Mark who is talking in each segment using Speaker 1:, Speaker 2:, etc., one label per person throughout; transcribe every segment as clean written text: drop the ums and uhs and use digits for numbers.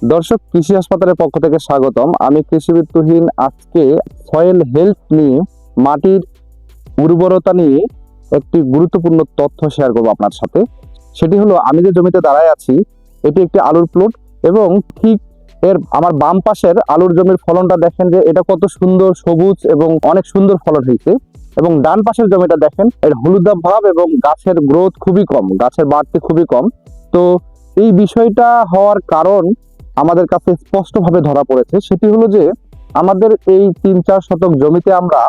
Speaker 1: দর্শক, কৃষি হাসপাতালের পক্ষ থেকে স্বাগতম। আমি কৃষিবিদ তুহিন। আজকে সয়েল হেলথ নিয়ে, মাটির উর্বরতা নিয়ে একটি গুরুত্বপূর্ণ তথ্য শেয়ার করবো আপনার সাথে। সেটি হলো, আমি যে জমিতে দাঁড়ায় আছি এটি একটি আলুর প্লট, এবং ঠিক আমার বাম পাশের আলুর জমির ফলনটা দেখেন যে এটা কত সুন্দর সবুজ এবং অনেক সুন্দর ফলন হয়েছে। এবং ডান পাশের জমিটা দেখেন, এর হলুদাভ ভাব এবং গাছের গ্রোথ খুবই কম, গাছের বাড়তি খুবই কম। তো এই বিষয়টা হওয়ার কারণ আমাদের কাছে স্পষ্টভাবে ধরা পড়েছে। সেটি হলো যে আমাদের এই 3-4 শতক জমিতে আমরা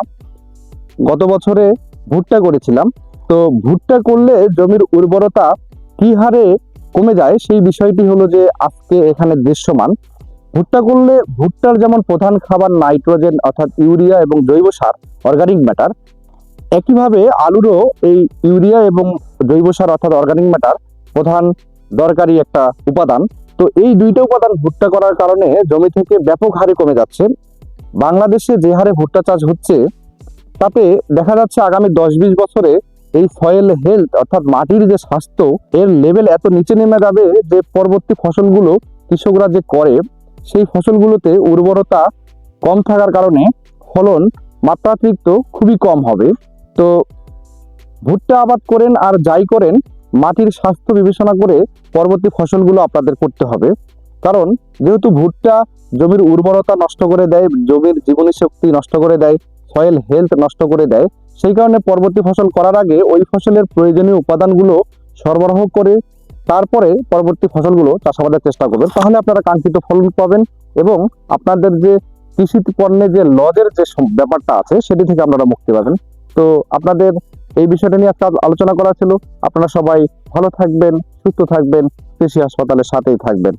Speaker 1: গত বছরে ভুট্টা করেছিলাম। তো ভুট্টা করলে জমির উর্বরতা কি হারে কমে যায়, সেই বিষয়টি হলো যে আজকে এখানে দৃশ্যমান। ভুট্টা করলে ভুট্টার যেমন প্রধান খাবার নাইট্রোজেন অর্থাৎ ইউরিয়া এবং জৈব সার অর্গানিক ম্যাটার, একইভাবে আলুরও এই ইউরিয়া এবং জৈব সার অর্থাৎ অর্গানিক ম্যাটার প্রধান দরকারি একটা উপাদান। তো এই দুইটা উপাদান ভুট্টা করার কারণে জমি থেকে ব্যাপক হারে কমে যাচ্ছে। বাংলাদেশে যে হারে ভুট্টা চাষ হচ্ছে তাতে দেখা যাচ্ছে আগামী 10-20 বছরে এই সয়েল হেলথ অর্থাৎ মাটির যে স্বাস্থ্য, এর লেভেল এত নিচে নেমে যাবে যে পরবর্তী ফসলগুলো কৃষকরা যে করে সেই ফসলগুলোতে উর্বরতা কম থাকার কারণে ফলন মাত্রাতিরিক্ত খুবই কম হবে। তো ভুট্টা আবাদ করেন আর যাই করেন, মাটির স্বাস্থ্য বিবেচনা করে পরবর্তী ফসলগুলো আপনাদের করতে হবে। কারণ যেহেতু ভুট্টা জমির উর্বরতা নষ্ট করে দেয়, জমির জীবনী শক্তি নষ্ট করে দেয়, সয়েল হেলথ নষ্ট করে দেয়, সেই কারণে পরবর্তী ফসল করার আগে ওই ফসলের প্রয়োজনীয় উপাদানগুলো সরবরাহ করে তারপরে পরবর্তী ফসলগুলো চাষাবাদের চেষ্টা করবেন। তাহলে আপনারা কাঙ্ক্ষিত ফলন পাবেন এবং আপনাদের যে কৃষি পণ্যে যে লজের যে ব্যাপারটা আছে সেটি থেকে আপনারা মুক্তি পাবেন। তো আপনাদের এই বিষয়টা নিয়ে আজকে আলোচনা করা ছিল। আপনারা সবাই ভালো থাকবেন, সুস্থ থাকবেন, কৃষি হাসপাতালের সাথেই থাকবেন।